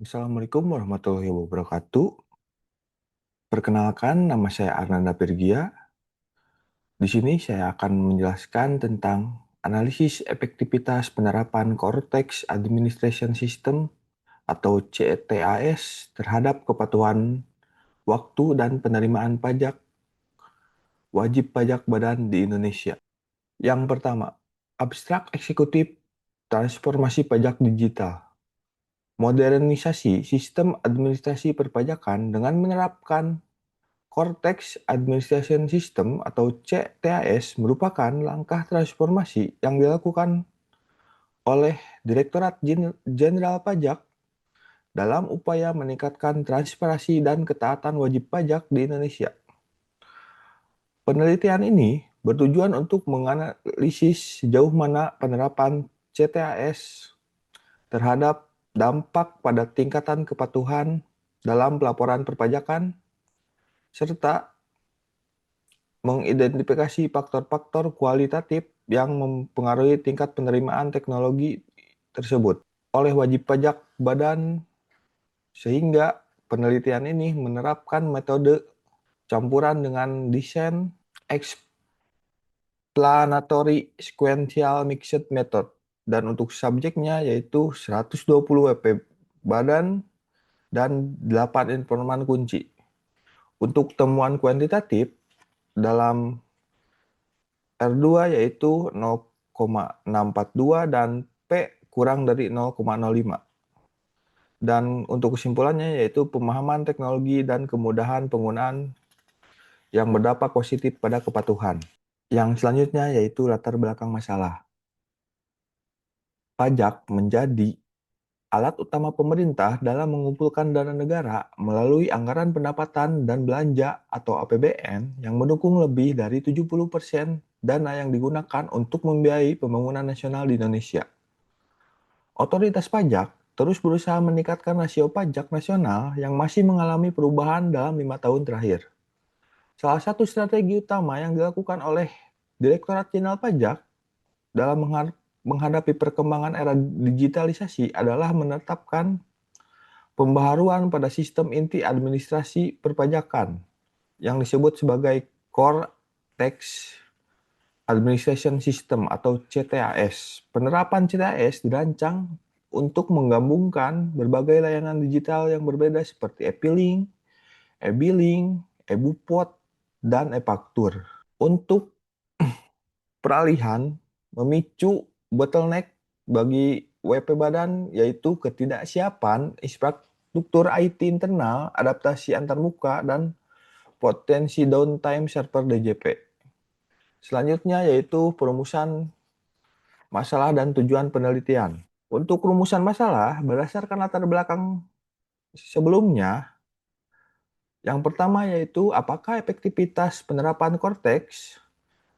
Assalamualaikum warahmatullahi wabarakatuh. Perkenalkan, nama saya Arnanda Pirgia. Di sini saya akan menjelaskan tentang analisis efektivitas penerapan Cortex Administration System atau CTAS terhadap kepatuhan waktu dan penerimaan pajak wajib pajak badan di Indonesia. Yang pertama, abstrak eksekutif transformasi pajak digital. Modernisasi sistem administrasi perpajakan dengan menerapkan Cortex Administration System atau CTAS merupakan langkah transformasi yang dilakukan oleh Direktorat Jenderal Pajak dalam upaya meningkatkan transparansi dan ketaatan wajib pajak di Indonesia. Penelitian ini bertujuan untuk menganalisis sejauh mana penerapan CTAS terhadap dampak pada tingkatan kepatuhan dalam pelaporan perpajakan, serta mengidentifikasi faktor-faktor kualitatif yang mempengaruhi tingkat penerimaan teknologi tersebut oleh wajib pajak badan, sehingga penelitian ini menerapkan metode campuran dengan desain explanatory sequential mixed method, dan untuk subjeknya yaitu 120 WP badan dan 8 informan kunci. Untuk temuan kuantitatif dalam R2 yaitu 0,642 dan P kurang dari 0,05. Dan untuk kesimpulannya yaitu pemahaman teknologi dan kemudahan penggunaan yang berdampak positif pada kepatuhan. Yang selanjutnya yaitu latar belakang masalah. Pajak menjadi alat utama pemerintah dalam mengumpulkan dana negara melalui anggaran pendapatan dan belanja atau APBN yang mendukung lebih dari 70% dana yang digunakan untuk membiayai pembangunan nasional di Indonesia. Otoritas pajak terus berusaha meningkatkan rasio pajak nasional yang masih mengalami perubahan dalam 5 tahun terakhir. Salah satu strategi utama yang dilakukan oleh Direktorat Jenderal Pajak dalam menghadapi perkembangan era digitalisasi adalah menetapkan pembaharuan pada sistem inti administrasi perpajakan yang disebut sebagai Core Tax Administration System atau CTAS. Penerapan CTAS dirancang untuk menggabungkan berbagai layanan digital yang berbeda seperti e-filing, e-billing, e-bupot, dan e-faktur. Untuk peralihan memicu bottleneck bagi WP Badan yaitu ketidaksiapan infrastruktur IT internal, adaptasi antarmuka, dan potensi downtime server DJP. Selanjutnya yaitu perumusan masalah dan tujuan penelitian. Untuk rumusan masalah berdasarkan latar belakang sebelumnya, yang pertama yaitu apakah efektivitas penerapan Cortex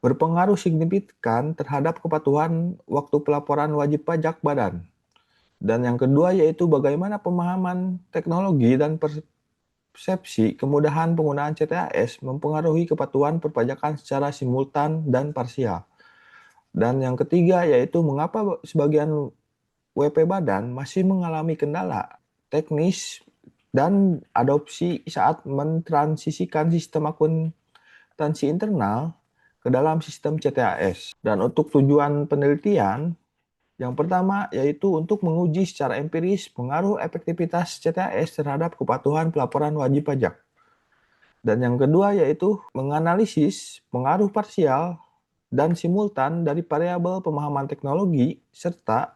berpengaruh signifikan terhadap kepatuhan waktu pelaporan wajib pajak badan. Dan yang kedua yaitu bagaimana pemahaman teknologi dan persepsi kemudahan penggunaan CTAS mempengaruhi kepatuhan perpajakan secara simultan dan parsial. Dan yang ketiga yaitu mengapa sebagian WP Badan masih mengalami kendala teknis dan adopsi saat mentransisikan sistem akuntansi internal ke dalam sistem CTAS. Dan untuk tujuan penelitian, yang pertama yaitu untuk menguji secara empiris pengaruh efektivitas CTAS terhadap kepatuhan pelaporan wajib pajak. Dan yang kedua yaitu menganalisis pengaruh parsial dan simultan dari variabel pemahaman teknologi serta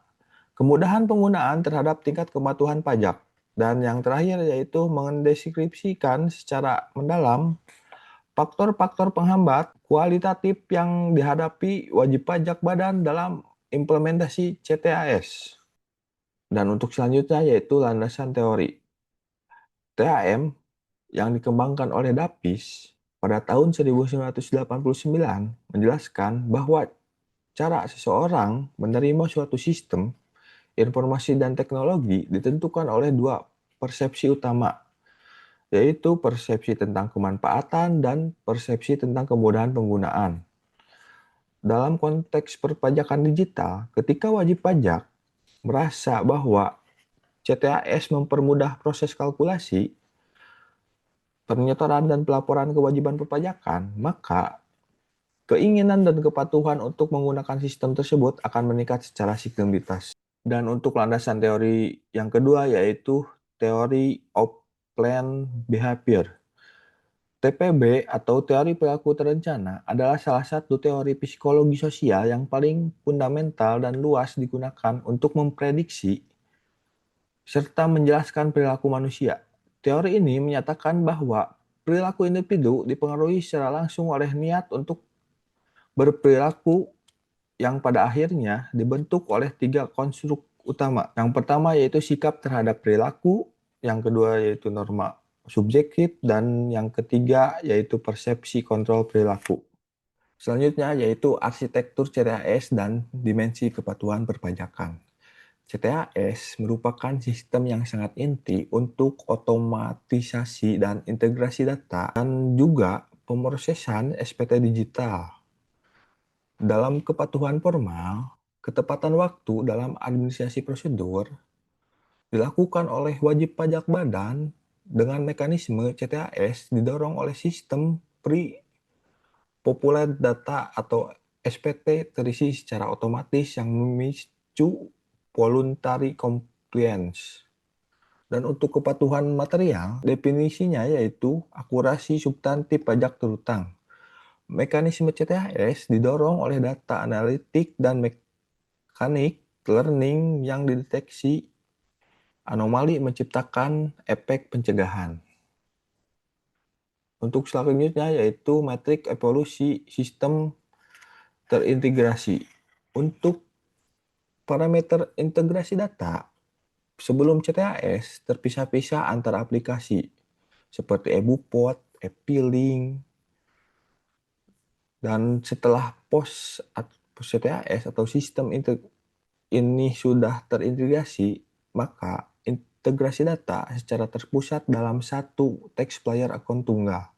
kemudahan penggunaan terhadap tingkat kepatuhan pajak. Dan yang terakhir yaitu mendeskripsikan secara mendalam faktor-faktor penghambat kualitatif yang dihadapi wajib pajak badan dalam implementasi CTAS. Dan untuk selanjutnya yaitu landasan teori. TAM yang dikembangkan oleh Dapis pada tahun 1989 menjelaskan bahwa cara seseorang menerima suatu sistem, informasi dan teknologi ditentukan oleh dua persepsi utama, yaitu persepsi tentang kemanfaatan dan persepsi tentang kemudahan penggunaan. Dalam konteks perpajakan digital, ketika wajib pajak merasa bahwa CTAS mempermudah proses kalkulasi, penyetoran dan pelaporan kewajiban perpajakan, maka keinginan dan kepatuhan untuk menggunakan sistem tersebut akan meningkat secara signifikan. Dan untuk landasan teori yang kedua yaitu teori of planned behavior. TPB atau teori perilaku terencana adalah salah satu teori psikologi sosial yang paling fundamental dan luas digunakan untuk memprediksi serta menjelaskan perilaku manusia. Teori ini menyatakan bahwa perilaku individu dipengaruhi secara langsung oleh niat untuk berperilaku yang pada akhirnya dibentuk oleh 3 konstruk utama. Yang pertama yaitu sikap terhadap perilaku, yang kedua yaitu norma subjektif, dan yang ketiga yaitu persepsi kontrol perilaku. Selanjutnya yaitu arsitektur CTAS dan dimensi kepatuhan perpajakan. CTAS merupakan sistem yang sangat inti untuk otomatisasi dan integrasi data dan juga pemrosesan SPT digital. Dalam kepatuhan formal, ketepatan waktu dalam administrasi prosedur dilakukan oleh wajib pajak badan dengan mekanisme CTAS didorong oleh sistem pre-populated data atau SPT terisi secara otomatis yang memicu voluntary compliance. Dan untuk kepatuhan material, definisinya yaitu akurasi substantif pajak terutang. Mekanisme CTAS didorong oleh data analitik dan mekanik learning yang dideteksi anomali menciptakan efek pencegahan. Untuk selanjutnya yaitu metrik evolusi sistem terintegrasi. Untuk parameter integrasi data, sebelum CTAS terpisah-pisah antar aplikasi seperti e-Bupot, e-Filing, dan setelah post CTAS atau sistem ini sudah terintegrasi, maka integrasi data secara terpusat dalam satu text player akun tunggal.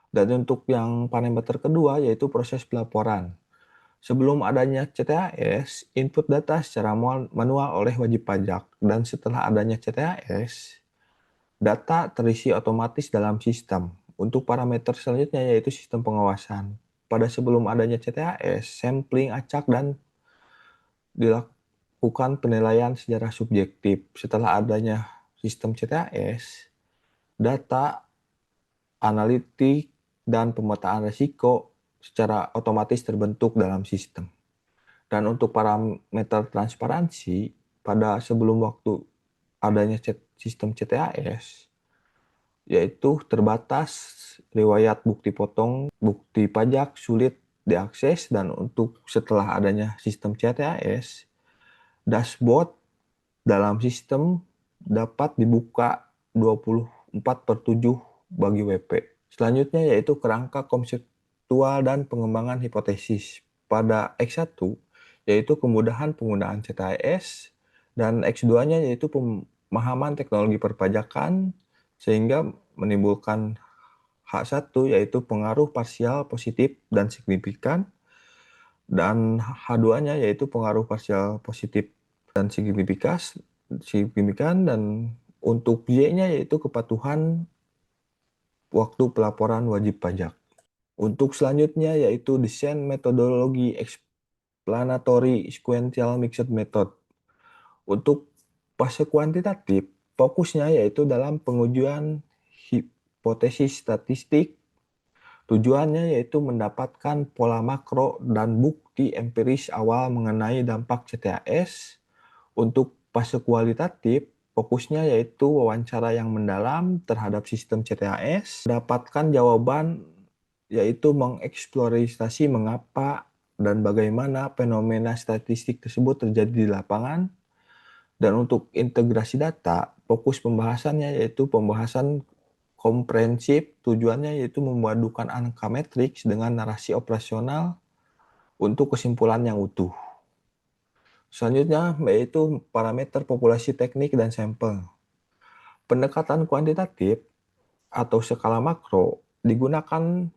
Dan untuk yang parameter kedua yaitu proses pelaporan. Sebelum adanya CTAS, input data secara manual oleh wajib pajak, dan setelah adanya CTAS, data terisi otomatis dalam sistem. Untuk parameter selanjutnya yaitu sistem pengawasan. Pada sebelum adanya CTAS, sampling acak dan dilakukan penilaian secara subjektif. Setelah adanya sistem CTAS, data analitik dan pemetaan risiko secara otomatis terbentuk dalam sistem. Dan untuk parameter transparansi, pada sebelum waktu adanya sistem CTAS, yaitu terbatas riwayat bukti potong, bukti pajak sulit diakses, dan untuk setelah adanya sistem CTAS, dashboard dalam sistem dapat dibuka 24/7 bagi WP. Selanjutnya yaitu kerangka konseptual dan pengembangan hipotesis. Pada X1 yaitu kemudahan penggunaan CTAS, dan X2-nya yaitu pemahaman teknologi perpajakan sehingga menimbulkan H1 yaitu pengaruh parsial positif dan signifikan, dan H2-nya yaitu pengaruh parsial positif dan signifikan, dan untuk Y-nya yaitu kepatuhan waktu pelaporan wajib pajak. Untuk selanjutnya yaitu desain metodologi explanatory sequential mixed method. Untuk fase kuantitatif, fokusnya yaitu dalam pengujian hipotesis statistik. Tujuannya yaitu mendapatkan pola makro dan bukti empiris awal mengenai dampak CTAS. Untuk fase kualitatif, fokusnya yaitu wawancara yang mendalam terhadap sistem CTAS, mendapatkan jawaban yaitu mengeksplorasi mengapa dan bagaimana fenomena statistik tersebut terjadi di lapangan. Dan untuk integrasi data, fokus pembahasannya yaitu pembahasan komprehensif, tujuannya yaitu memadukan angka matriks dengan narasi operasional untuk kesimpulan yang utuh. Selanjutnya yaitu parameter populasi teknik dan sampel. Pendekatan kuantitatif atau skala makro digunakan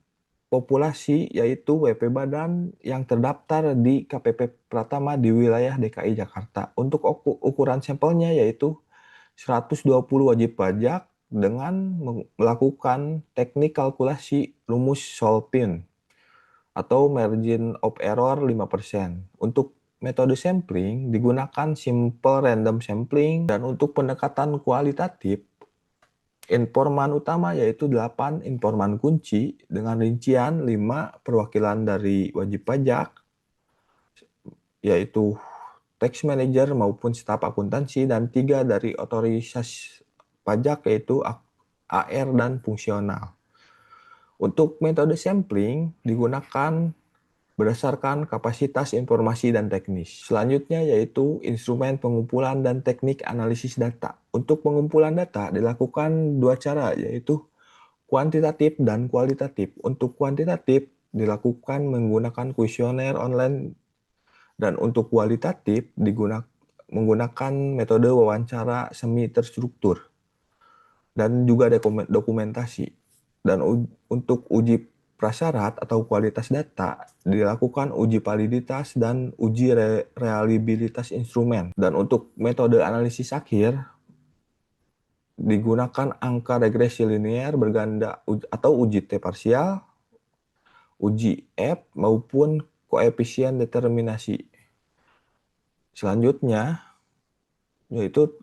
populasi yaitu WP badan yang terdaftar di KPP Pratama di wilayah DKI Jakarta. Untuk ukuran sampelnya yaitu 120 wajib pajak dengan melakukan teknik kalkulasi rumus Solpin atau margin of error 5%. Untuk metode sampling digunakan simple random sampling, dan untuk pendekatan kualitatif informan utama yaitu 8 informan kunci dengan rincian 5 perwakilan dari wajib pajak, yaitu tax manager maupun staf akuntansi, dan 3 dari otoritas pajak yaitu AR dan fungsional. Untuk metode sampling digunakan berdasarkan kapasitas informasi dan teknis. Selanjutnya yaitu instrumen pengumpulan dan teknik analisis data. Untuk pengumpulan data dilakukan dua cara, yaitu kuantitatif dan kualitatif. Untuk kuantitatif dilakukan menggunakan kuesioner online, dan untuk kualitatif menggunakan metode wawancara semi terstruktur dan juga dokumentasi. Dan untuk uji prasyarat atau kualitas data dilakukan uji validitas dan uji reliabilitas instrumen. Dan untuk metode analisis akhir digunakan angka regresi linear berganda atau uji T parsial, uji F maupun koefisien determinasi. Selanjutnya yaitu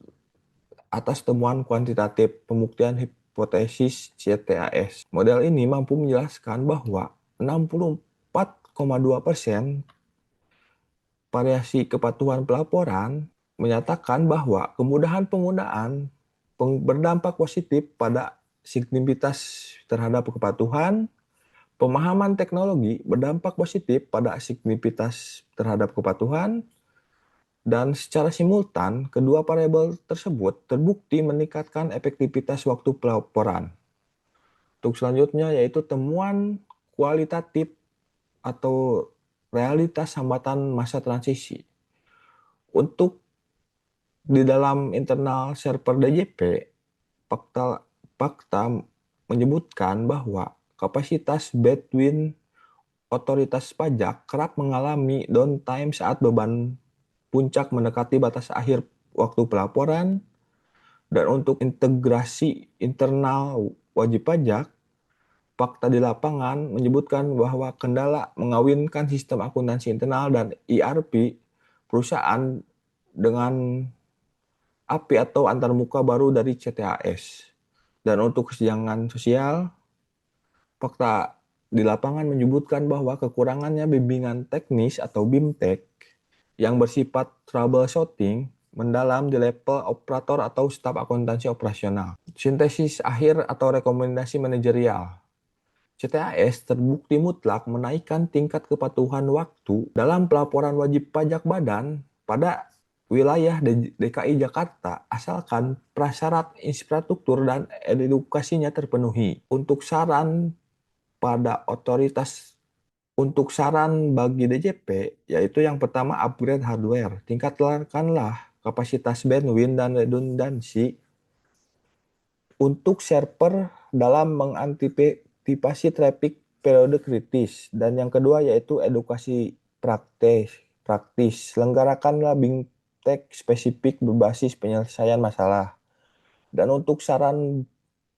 atas temuan kuantitatif pembuktian hipotesis CTAS. Model ini mampu menjelaskan bahwa 64,2% variasi kepatuhan pelaporan menyatakan bahwa kemudahan penggunaan berdampak positif pada signifitasi terhadap kepatuhan, pemahaman teknologi berdampak positif pada signifitasi terhadap kepatuhan, dan secara simultan, kedua variabel tersebut terbukti meningkatkan efektivitas waktu pelaporan. Untuk selanjutnya yaitu temuan kualitatif atau realitas hambatan masa transisi. Untuk di dalam internal server DJP, fakta menyebutkan bahwa kapasitas bandwidth otoritas pajak kerap mengalami downtime saat beban puncak mendekati batas akhir waktu pelaporan. Dan untuk integrasi internal wajib pajak, fakta di lapangan menyebutkan bahwa kendala mengawinkan sistem akuntansi internal dan ERP perusahaan dengan API atau antarmuka baru dari CTAS. Dan untuk kesenjangan sosial, fakta di lapangan menyebutkan bahwa kekurangannya bimbingan teknis atau BIMTEK yang bersifat troubleshooting mendalam di level operator atau staf akuntansi operasional. Sintesis akhir atau rekomendasi manajerial. CTAS terbukti mutlak menaikkan tingkat kepatuhan waktu dalam pelaporan wajib pajak badan pada wilayah DKI Jakarta asalkan prasyarat infrastruktur dan edukasinya terpenuhi. Untuk saran bagi DJP, yaitu yang pertama upgrade hardware, tingkatkanlah kapasitas bandwidth dan redundansi untuk server dalam mengantisipasi traffic periode kritis. Dan yang kedua yaitu edukasi praktis. Lenggarakanlah BIMTEK spesifik berbasis penyelesaian masalah. Dan untuk saran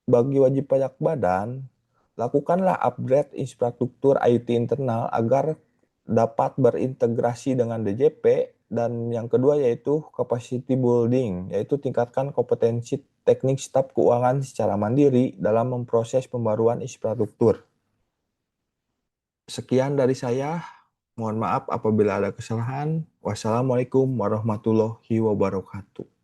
bagi wajib pajak badan, lakukanlah upgrade infrastruktur IT internal agar dapat berintegrasi dengan DJP. Dan yang kedua yaitu capacity building, yaitu tingkatkan kompetensi teknik staf keuangan secara mandiri dalam memproses pembaruan infrastruktur. Sekian dari saya. Mohon maaf apabila ada kesalahan. Wassalamualaikum warahmatullahi wabarakatuh.